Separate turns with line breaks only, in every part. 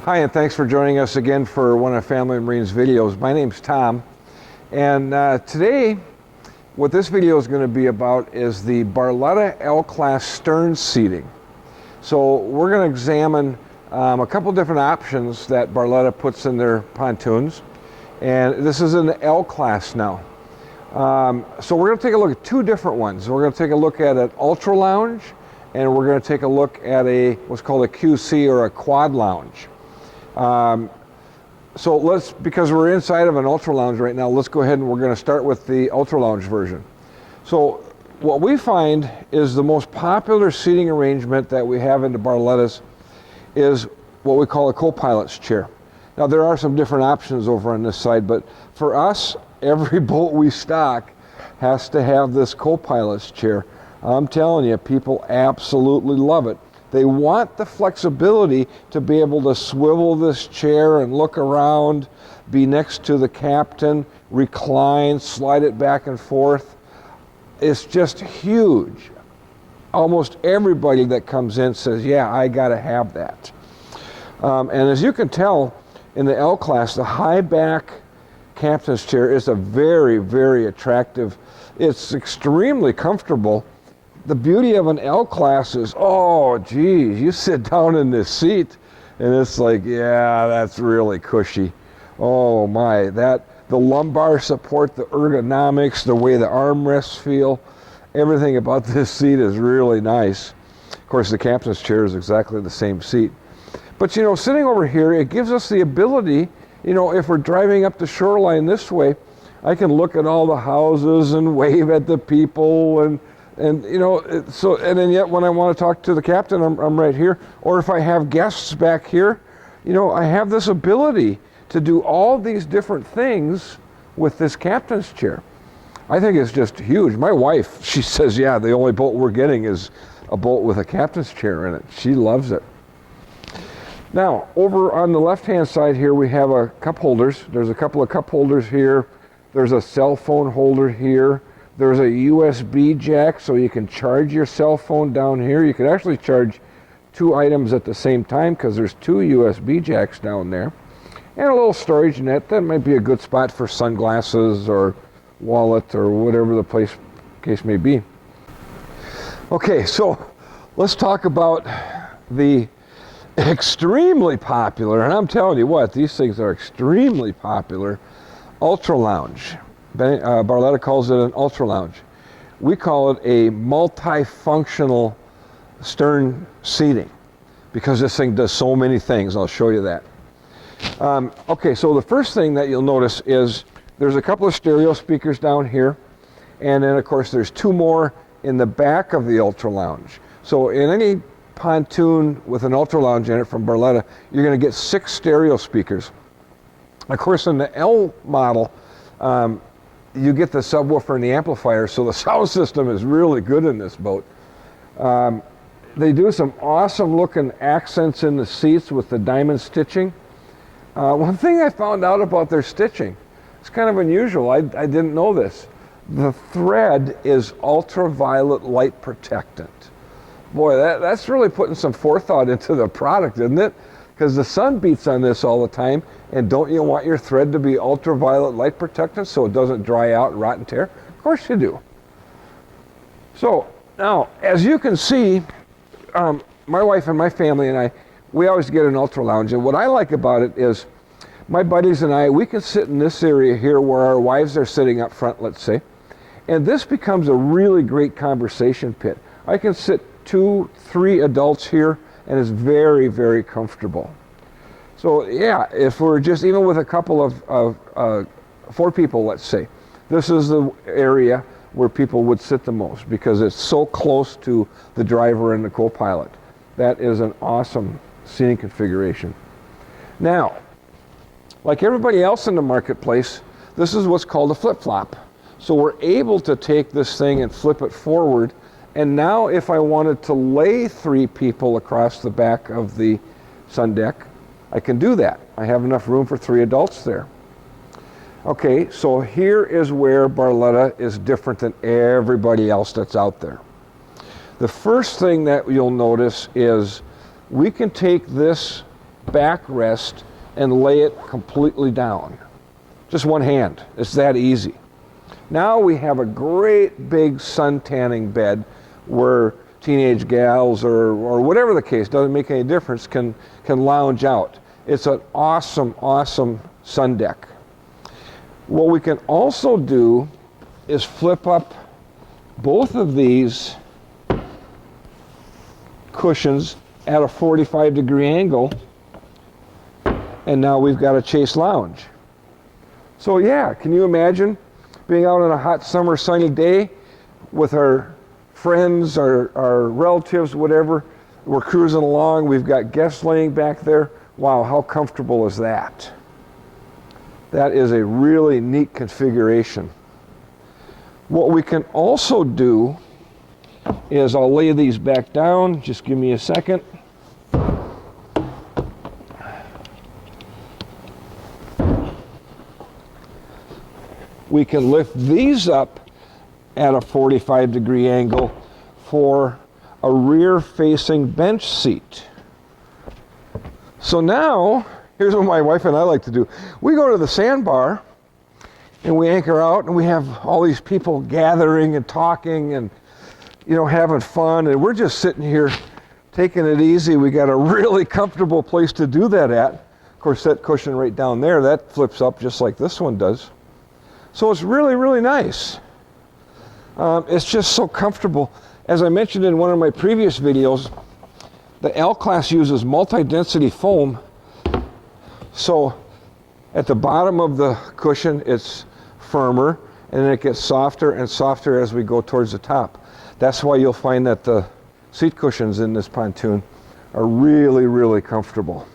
Hi, and thanks for joining us again for one of Family Marine's videos. My name's Tom, and today what this video is going to be about is the Barletta L-Class stern seating. So we're going to examine a couple different options that Barletta puts in their pontoons, and this is an L-Class now. So we're going to take a look at two different ones. We're going to take a look at an Ultra Lounge, and we're going to take a look at what's called a QC, or a Quad Lounge. So because we're inside of an Ultra Lounge right now, let's go ahead and we're going to start with the Ultra Lounge version. So what we find is the most popular seating arrangement that we have in the Barlettas is what we call a co-pilot's chair. Now there are some different options over on this side, but for us, every boat we stock has to have this co-pilot's chair. I'm telling you, people absolutely love it. They want the flexibility to be able to swivel this chair and look around, be next to the captain, recline, slide it back and forth. It's just huge. Almost everybody that comes in says, yeah, I gotta have that. And as you can tell, in the L-Class, the high back captain's chair is a very, very attractive. It's extremely comfortable. The beauty of an L-Class is, oh, geez, you sit down in this seat and it's like, yeah, that's really cushy. Oh my, the lumbar support, the ergonomics, the way the armrests feel, everything about this seat is really nice. Of course, the captain's chair is exactly the same seat. But you know, sitting over here, it gives us the ability, you know, if we're driving up the shoreline this way, I can look at all the houses and wave at the people and you know, and then yet when I want to talk to the captain, I'm right here. Or if I have guests back here, you know, I have this ability to do all these different things with this captain's chair. I think it's just huge. My wife, she says, yeah, the only boat we're getting is a boat with a captain's chair in it. She loves it. Now, over on the left-hand side here, we have a cup holders. There's a couple of cup holders here. There's a cell phone holder here. There's a USB jack, so you can charge your cell phone down here. You can actually charge two items at the same time because there's two USB jacks down there. And a little storage net. That might be a good spot for sunglasses or wallet or whatever the case may be. Okay, so let's talk about the extremely popular, and I'm telling you what, these things are extremely popular, Ultra Lounge. Barletta calls it an Ultra Lounge. We call it a multifunctional stern seating because this thing does so many things. I'll show you that. Okay, so the first thing that you'll notice is there's a couple of stereo speakers down here, and then of course there's two more in the back of the Ultra Lounge. So in any pontoon with an Ultra Lounge in it from Barletta, you're going to get 6 stereo speakers. Of course, in the L model, you get the subwoofer and the amplifier, so the sound system is really good in this boat. They do some awesome looking accents in the seats with the diamond stitching. One thing I found out about their stitching, it's kind of unusual, I didn't know this. The thread is ultraviolet light protectant. Boy, that's really putting some forethought into the product, isn't it? Because the sun beats on this all the time, and don't you want your thread to be ultraviolet light protectant so it doesn't dry out and rot and tear? Of course you do. So now, as you can see, my wife and my family and I, we always get an Ultra Lounge, and what I like about it is my buddies and I, we can sit in this area here where our wives are sitting up front, let's say, and this becomes a really great conversation pit. I can sit 2, 3 adults here, and it's very, very comfortable. So yeah, if we're just even with a couple of 4 people, let's say, this is the area where people would sit the most because it's so close to the driver and the co-pilot. That is an awesome seating configuration. Now, like everybody else in the marketplace, this is what's called a flip-flop. So we're able to take this thing and flip it forward. And now if I wanted to lay 3 people across the back of the sun deck, I can do that. I have enough room for 3 adults there. Okay, so here is where Barletta is different than everybody else that's out there. The first thing that you'll notice is we can take this backrest and lay it completely down. Just one hand. It's that easy. Now we have a great big sun tanning bed where teenage gals or whatever the case, doesn't make any difference, can lounge out. It's an awesome, awesome sun deck. What we can also do is flip up both of these cushions at a 45-degree angle, and now we've got a chase lounge. So yeah, can you imagine being out on a hot summer sunny day with our friends, our relatives, whatever, we're cruising along, we've got guests laying back there. Wow, how comfortable is that? That is a really neat configuration. What we can also do is, I'll lay these back down, just give me a second. We can lift these up at a 45-degree angle for a rear-facing bench seat. So now, here's what my wife and I like to do. We go to the sandbar and we anchor out and we have all these people gathering and talking and, you know, having fun, and we're just sitting here taking it easy. We got a really comfortable place to do that at. Of course, that cushion right down there, that flips up just like this one does. So it's really, really nice. It's just so comfortable. As I mentioned in one of my previous videos, the L-Class uses multi-density foam. So at the bottom of the cushion, it's firmer, and then it gets softer and softer as we go towards the top. That's why you'll find that the seat cushions in this pontoon are really, really comfortable.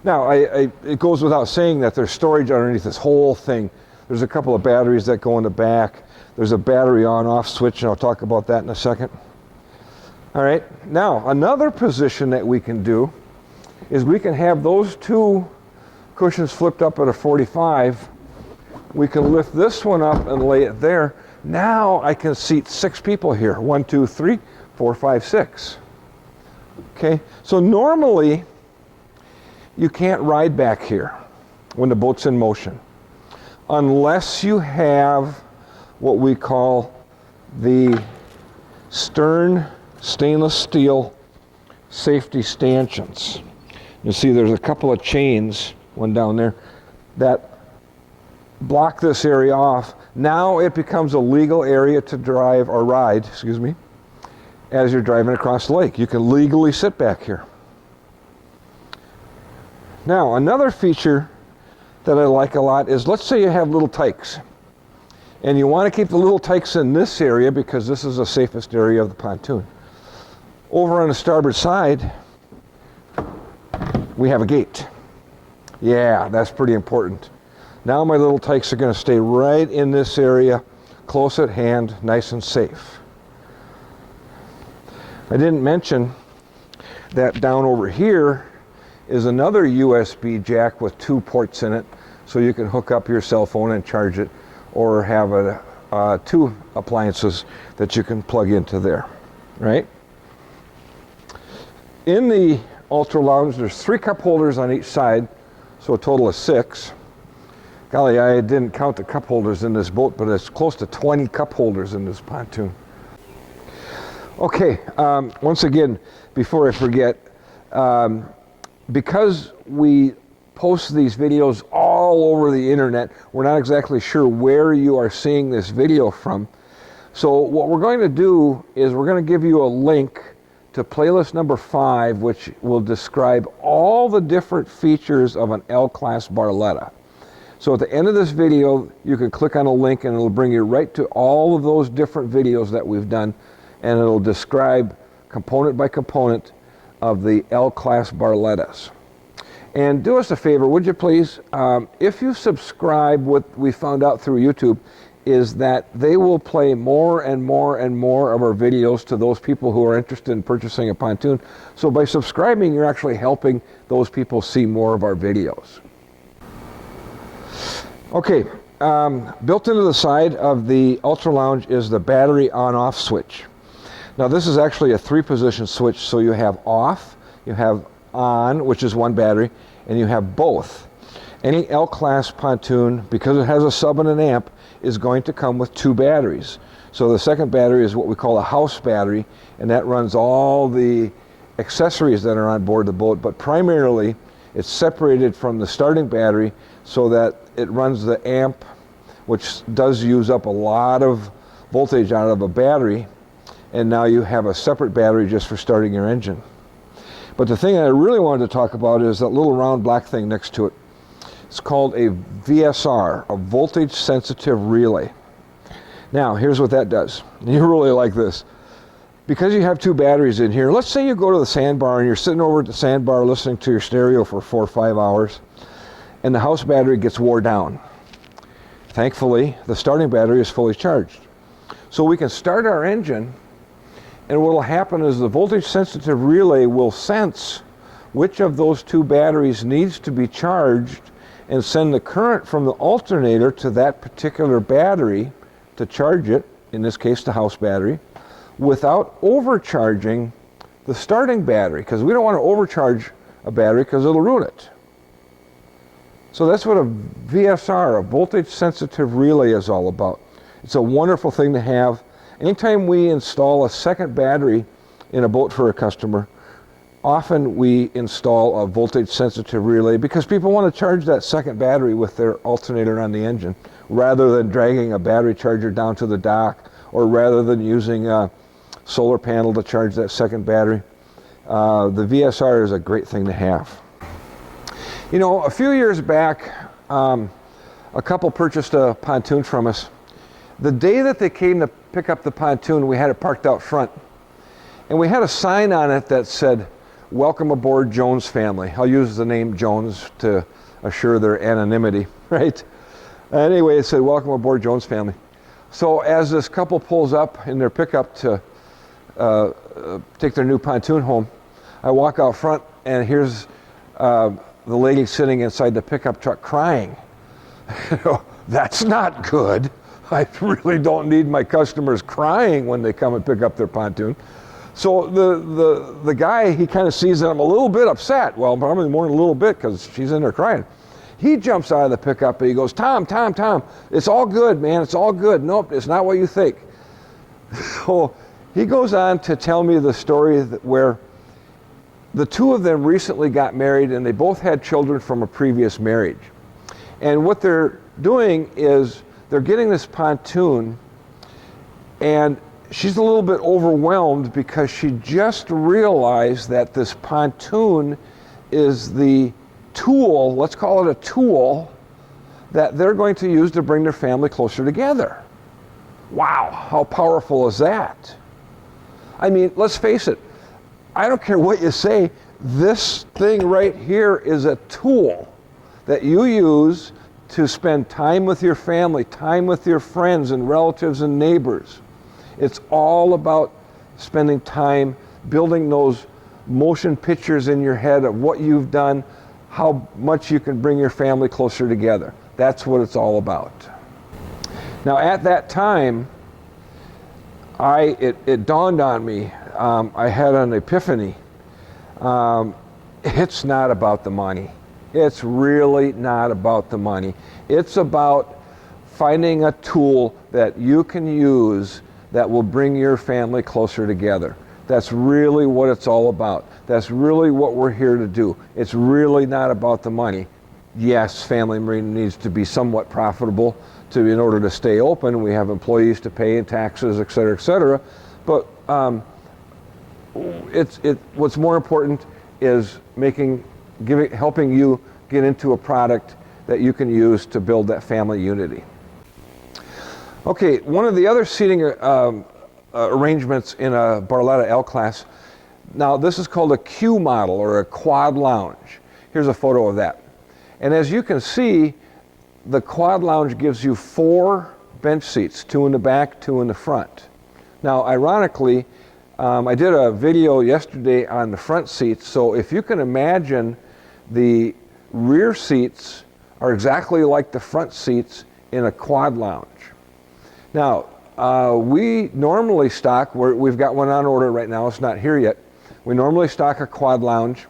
Now, it goes without saying that there's storage underneath this whole thing. There's a couple of batteries that go in the back. There's a battery on-off switch, and I'll talk about that in a second. All right, now another position that we can do is we can have those two cushions flipped up at a 45. We can lift this one up and lay it there. Now I can seat 6 people here. 1, 2, 3, 4, 5, 6. Okay, so normally you can't ride back here when the boat's in motion unless you have what we call the stern stainless steel safety stanchions. You see there's a couple of chains, one down there, that block this area off. Now it becomes a legal area to drive or ride, excuse me, as you're driving across the lake. You can legally sit back here. Now, another feature that I like a lot is, let's say you have little tykes, and you want to keep the little tykes in this area because this is the safest area of the pontoon. Over on the starboard side, we have a gate. Yeah, that's pretty important. Now my little tykes are going to stay right in this area, close at hand, nice and safe. I didn't mention that down over here is another USB jack with 2 ports in it, so you can hook up your cell phone and charge it, or have 2 appliances that you can plug into there, right? In the Ultra Lounge, there's 3 cup holders on each side, so a total of 6. Golly, I didn't count the cup holders in this boat, but it's close to 20 cup holders in this pontoon. Okay, once again, before I forget, because we post these videos all over the internet, we're not exactly sure where you are seeing this video from. So what we're going to do is we're going to give you a link to playlist number 5, which will describe all the different features of an L-Class Barletta. So at the end of this video, you can click on a link and it'll bring you right to all of those different videos that we've done, and it'll describe component by component of the L-Class Barlettas. And do us a favor, would you please, if you subscribe, what we found out through YouTube is that they will play more and more and more of our videos to those people who are interested in purchasing a pontoon. So by subscribing, you're actually helping those people see more of our videos. Okay, built into the side of the Ultra Lounge is the battery on-off switch. Now this is actually a 3-position switch, so you have off, you have on, which is one battery, and you have both. Any L-class pontoon, because it has a sub and an amp, is going to come with 2 batteries. So the second battery is what we call a house battery, and that runs all the accessories that are on board the boat, but primarily it's separated from the starting battery so that it runs the amp, which does use up a lot of voltage out of a battery, and now you have a separate battery just for starting your engine. But the thing I really wanted to talk about is that little round black thing next to it. It's called a VSR, a voltage sensitive relay. Now, here's what that does. You really like this. Because you have 2 batteries in here, let's say you go to the sandbar and you're sitting over at the sandbar listening to your stereo for 4 or 5 hours, and the house battery gets wore down. Thankfully, the starting battery is fully charged. So we can start our engine, and what will happen is the voltage sensitive relay will sense which of those 2 batteries needs to be charged and send the current from the alternator to that particular battery to charge it, in this case the house battery, without overcharging the starting battery, because we don't want to overcharge a battery because it'll ruin it. So that's what a VSR, a voltage sensitive relay, is all about. It's a wonderful thing to have. Anytime we install a second battery in a boat for a customer, often we install a voltage sensitive relay because people want to charge that second battery with their alternator on the engine rather than dragging a battery charger down to the dock, or rather than using a solar panel to charge that second battery. The VSR is a great thing to have. You know, a few years back, a couple purchased a pontoon from us. The day that they came to pick up the pontoon, we had it parked out front, and we had a sign on it that said, "Welcome aboard, Jones family." I'll use the name Jones to assure their anonymity, right? Anyway, it said, "Welcome aboard, Jones family." So as this couple pulls up in their pickup to take their new pontoon home, I walk out front, and here's the lady sitting inside the pickup truck crying. That's not good. I really don't need my customers crying when they come and pick up their pontoon. So the guy, he kind of sees that I'm a little bit upset. Well, probably more than a little bit, because she's in there crying. He jumps out of the pickup and he goes, Tom, it's all good, man, it's all good. Nope, it's not what you think. So he goes on to tell me the story where the 2 of them recently got married, and they both had children from a previous marriage. And what they're doing is they're getting this pontoon, and she's a little bit overwhelmed because she just realized that this pontoon is the tool, let's call it a tool, that they're going to use to bring their family closer together. Wow, how powerful is that? I mean, let's face it, I don't care what you say, this thing right here is a tool that you use to spend time with your family, time with your friends and relatives and neighbors. It's all about spending time building those motion pictures in your head of what you've done, how much you can bring your family closer together. That's what it's all about. Now, at that time, it dawned on me, I had an epiphany. It's not about the money. It's really not about the money. It's about finding a tool that you can use that will bring your family closer together. That's really what it's all about. That's really what we're here to do. It's really not about the money. Yes, family marine needs to be somewhat profitable in order to stay open. We have employees to pay and taxes, et cetera, but what's more important is helping you get into a product that you can use to build that family unity. Okay, one of the other seating arrangements in a Barletta L class, now this is called a Q model, or a quad lounge. Here's a photo of that. And as you can see, the quad lounge gives you 4 bench seats, 2 in the back, 2 in the front. Now, ironically, I did a video yesterday on the front seats, so if you can imagine, the rear seats are exactly like the front seats in a quad lounge. Now, we normally stock, we've got one on order right now, it's not here yet. We normally stock a quad lounge,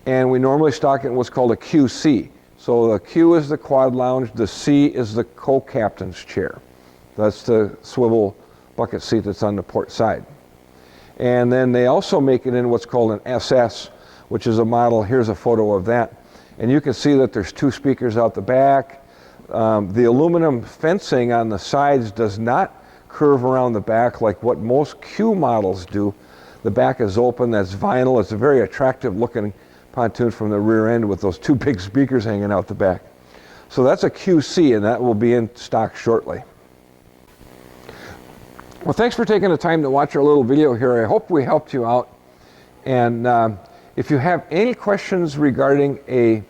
and we normally stock it in what's called a QC. So the Q is the quad lounge, the C is the co-captain's chair. That's the swivel bucket seat that's on the port side. And then they also make it in what's called an SS, which is a model. Here's a photo of that. And you can see that there's 2 speakers out the back. The aluminum fencing on the sides does not curve around the back like what most Q models do. The back is open, that's vinyl. It's a very attractive looking pontoon from the rear end with those 2 big speakers hanging out the back. So that's a QC, and that will be in stock shortly. Well, thanks for taking the time to watch our little video here. I hope we helped you out. And if you have any questions regarding a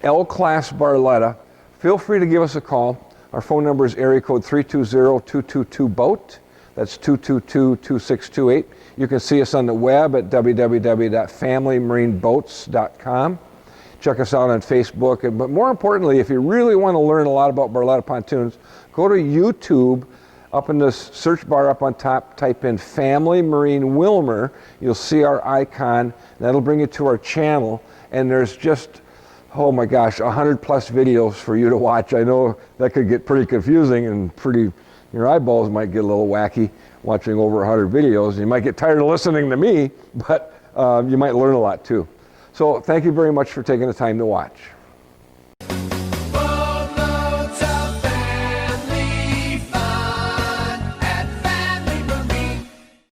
L-Class Barletta, feel free to give us a call. Our phone number is area code 320-222-BOAT. That's 222-2628. You can see us on the web at www.familymarineBoats.com. Check us out on Facebook. But more importantly, if you really want to learn a lot about Barletta pontoons, go to YouTube. Up in the search bar up on top, type in Family Marine Willmar. You'll see our icon. That'll bring you to our channel. And there's just, oh my gosh, 100 plus videos for you to watch. I know that could get pretty confusing and your eyeballs might get a little wacky watching over 100 videos. You might get tired of listening to me, but you might learn a lot too. So thank you very much for taking the time to watch.